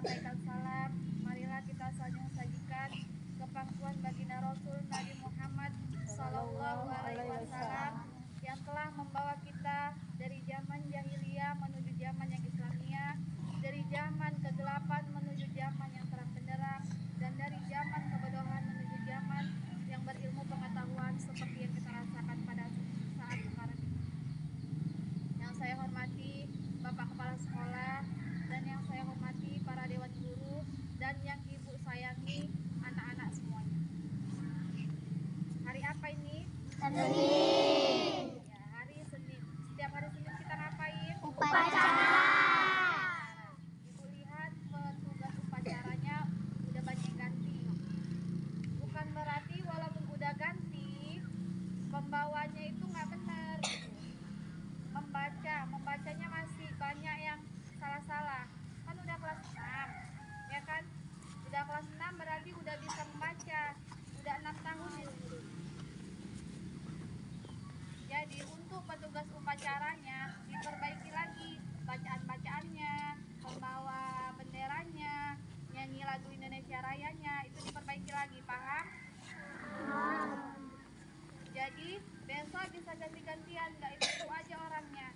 menyampaikan salam, marilah kita sajikan kepangkuan baginda Rasul Nabi Muhammad Sallallahu Alaihi Wasallam yang telah membawa kita dari zaman jahiliyah menuju zaman yang Islamiyah, dari zaman kegelapan menuju zaman yang terang benderang, dan dari zaman kebodohan menuju zaman yang berilmu pengetahuan seperti yang kita rasakan pada saat sekarang ini. Yang saya hormati Bapak Kepala Sekolah, dan yang saya hormati para Dewan Guru, dan yang Ibu sayangi anak-anak semuanya. Hari apa ini? Senin. Ya, hari Senin. Setiap hari Senin kita ngapain? Upacara. Ibu lihat petugas upacaranya udah banyak yang ganti. Bukan berarti walaupun udah ganti, pembawanya itu nggak benar. Membacanya masih banyak yang salah-salah. Kan udah kelas 6, ya kan? Udah kelas 6 berarti udah bisa membaca. Udah 6 tahun itu. Jadi untuk petugas upacaranya diperbaiki lagi bacaan-bacaannya, pembawa benderanya, nyanyi lagu Indonesia Rayanya, itu diperbaiki lagi, paham? Jadi besok bisa ganti-gantian, nggak itu aja orangnya.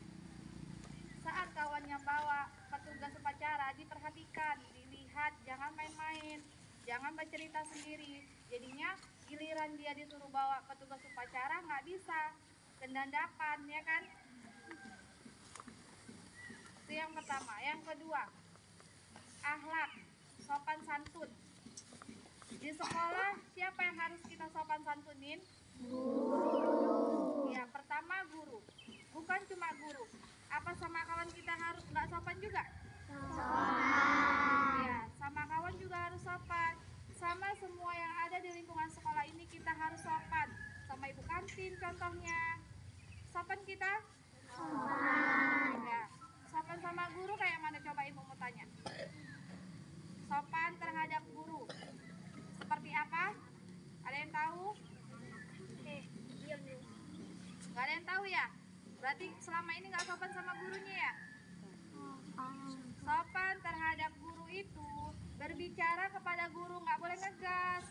Saat kawannya bawa petugas upacara, diperhatikan, dilihat, jangan main-main, jangan bercerita sendiri. Jadinya giliran dia disuruh bawa petugas upacara nggak bisa, kendadapan, ya kan? Itu yang pertama. Yang kedua, akhlak, sopan santun. Di sekolah siapa yang harus kita sopan santunin? Guru. Ya, pertama guru. Bukan cuma guru. Apa sama kawan kita harus nggak sopan juga? Sopan. Ya, sama kawan juga harus sopan. Sama semua yang ada di lingkungan sekolah ini kita harus sopan. Sama ibu kantin contohnya. Sopan kita? Sopan. Ya, sopan sama guru kayak mana coba ibu mau tanya? Sopan terhadap guru. Seperti apa? Ada yang tahu? Diam dulu. Gak ada yang tahu ya? Berarti selama ini gak sopan sama gurunya ya? Sopan terhadap guru itu berbicara kepada guru, gak boleh ngegas.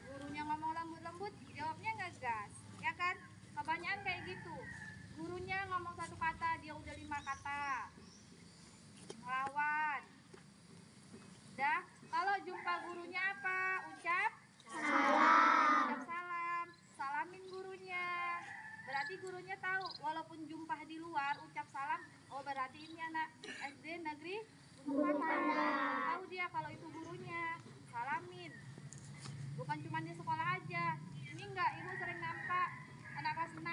Gurunya ngomong lembut-lembut, jawabnya ngegas, ya kan? Kebanyakan kayak gitu. Gurunya ngomong satu kata, dia udah 5 kata. Ngelawan. Dah, kalau jumpa gurunya apa? Ucap salam. Ucap salam. Salamin gurunya. Berarti gurunya tahu, walaupun jumpa di luar, ucap salam, oh berarti ini anak SD negeri Gunung Padang. Tahu dia kalau itu gurunya. Salamin. Bukan cuma di sekolah aja. Ini enggak, ibu sering nampak anak kelas 6.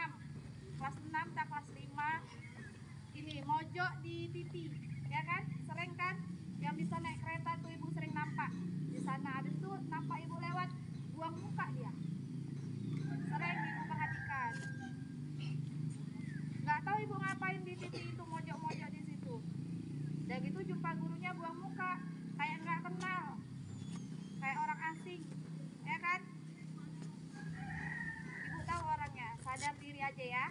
Kelas 6 tak kelas 5. Ini mojok di TV, ya kan? Sering kan? Yang bisa naik kereta tuh ibu sering nampak. Di sana ada tuh nampak ibu lewat, buang muka dia. Sering ibu perhatikan. Nggak tahu ibu ngapain di TV itu, mojok-mojok di situ. Dan gitu jumpa gurunya buang muka, kayak nggak kenal, kayak orang asing, ya kan? Ibu tahu orangnya, sadar diri aja ya.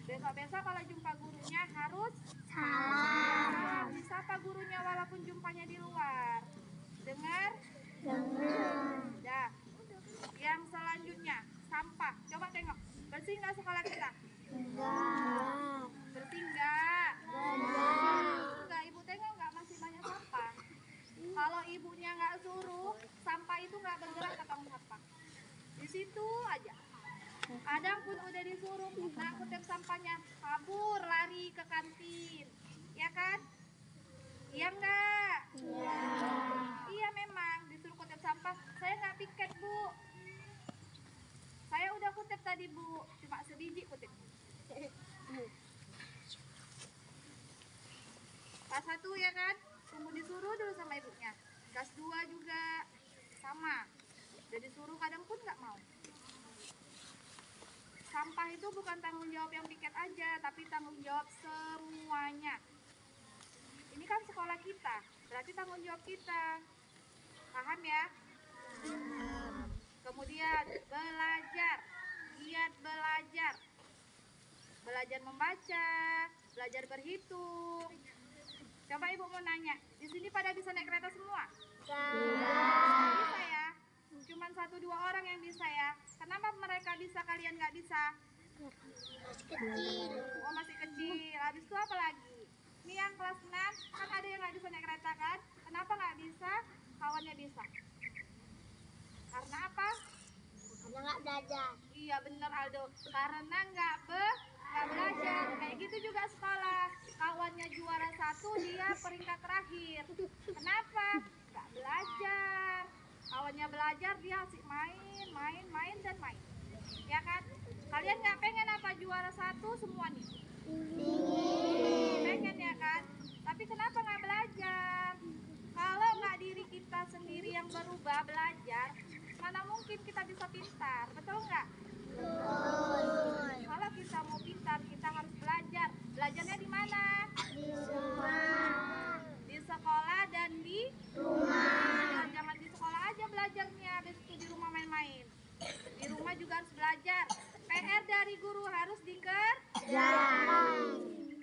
Besok-besok kalau jumpa gurunya harus salam. Disapa gurunya walaupun jumpanya di luar. Dengar? Dengar. Dah. Yang selanjutnya, sampah. Coba tengok, bersih nggak sekolah kita? Enggak. Bersih nggak? Enggak, ibu tengok nggak masih banyak sampah. Kalau ibunya nggak suruh, sampah itu nggak bergerak ke tong sampah. Di situ aja. Kadang pun udah disuruh nak kutip sampahnya, kabur lari ke kantin, ya kan? Iya enggak? Iya. Iya memang disuruh kutip sampah. Saya nggak piket bu. Saya udah kutip tadi bu, cuma sebiji kutip. Kelas 1 ya kan? Tunggu disuruh dulu sama ibunya. Kelas 2 juga sama. Udah disuruh kadang pun nggak mau. Sampah itu bukan tanggung jawab yang piket aja, tapi tanggung jawab semuanya. Ini kan sekolah kita, berarti tanggung jawab kita. Paham ya? Kemudian belajar, giat belajar. Belajar membaca, belajar berhitung. Coba ibu mau nanya, di sini pada bisa naik kereta semua? 1-2 orang yang bisa ya. Kenapa mereka bisa, kalian nggak bisa? Kecil. Oh, masih kecil. Habis itu apa lagi? Ini yang kelas 6, kan ada yang nggak bisa naik kereta kan? Kenapa nggak bisa? Kawannya bisa. Karena apa? Karena nggak belajar. Iya bener Aldo, karena nggak belajar. Kayak gitu juga sekolah. Kawannya juara 1, dia peringkat terakhir. Kenapa? Nggak belajar. Kawannya belajar, dia asik main dan main. Ya kan? Kalian nggak pengen apa juara 1 semua nih? Pengen ya kan? Tapi kenapa nggak belajar? Kalau nggak diri kita sendiri yang berubah belajar, mana mungkin kita bisa pintar, betul nggak? Kalau kita mau pintar, kita harus belajar. Belajarnya di mana? Di rumah. Di sekolah dan di rumah. Jangan di sekolah aja belajarnya, habis itu di rumah main-main. Di rumah juga harus belajar. PR dari guru harus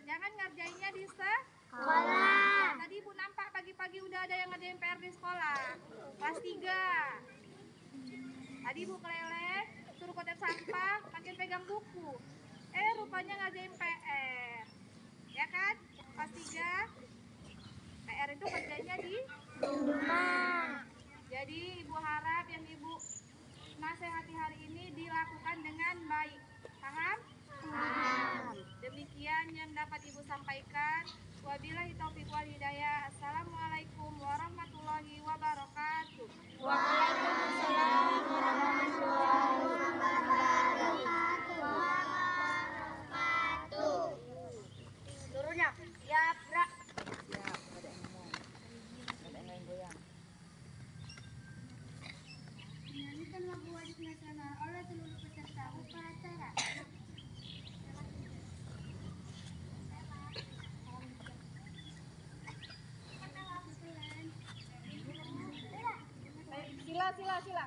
jangan ngerjainnya di Sekolah. Tadi Ibu nampak pagi-pagi udah ada yang ngerjain PR di sekolah. Kelas 3. Tadi Ibu keleleh, suruh kotep sampah, makin pegang buku. Rupanya ngerjain PR. Ya kan? Kelas 3. PR itu kerjanya di Rumah. Jadi Ibu harap yang Ibu nasihati hari ini dilakukan dengan baik. Paham? Demikian yang dapat Ibu sampaikan. Wabillahi taufiq wal hidayah. Assalamualaikum warahmatullahi wabarakatuh. Waalaikumsalam warahmatullahi wabarakatuh. Turunnya. Siap, gerak. Menyanyikan lagu wajib nasional oleh seluruh peserta upacara. Sila.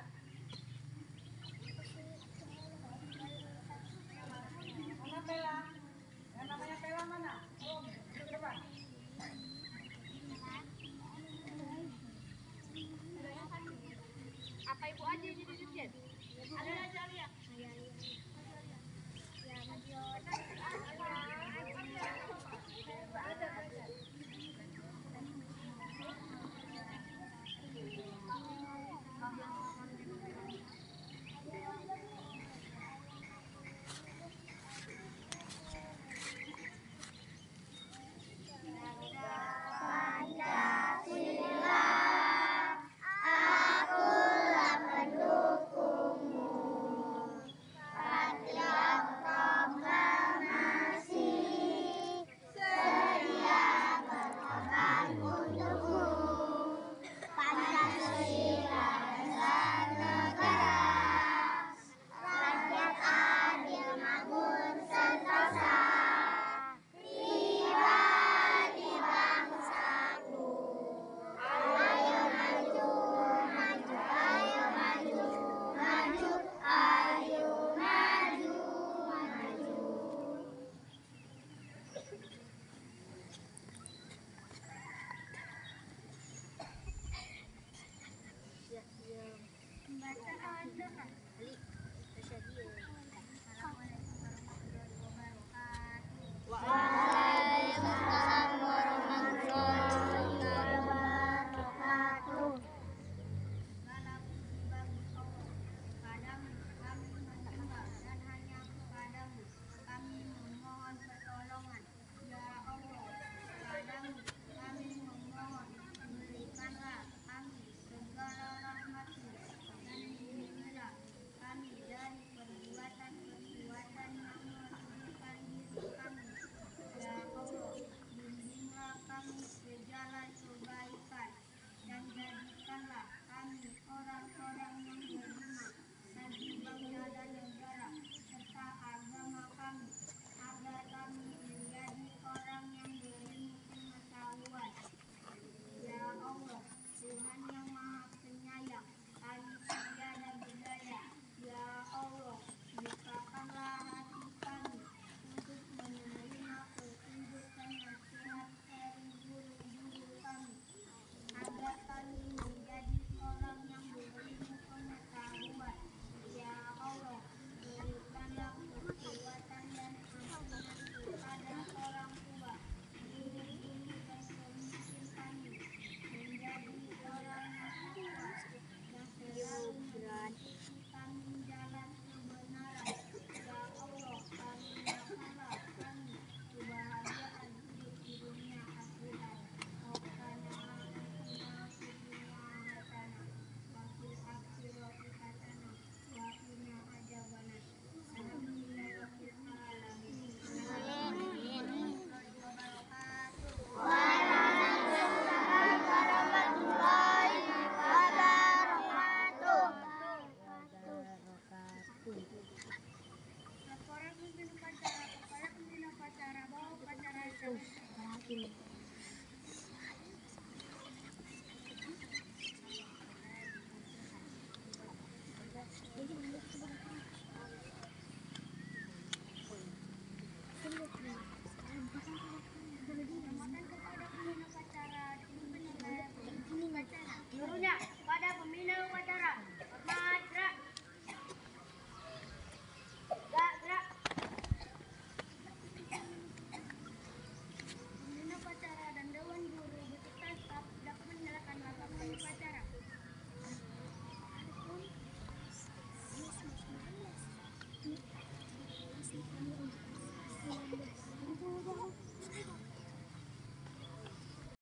Mana Pela? Yang namanya Pela mana? Ke depan. Apa Ibu aja jadi dirjen? Ada aja lihat. Patriot program gurunya.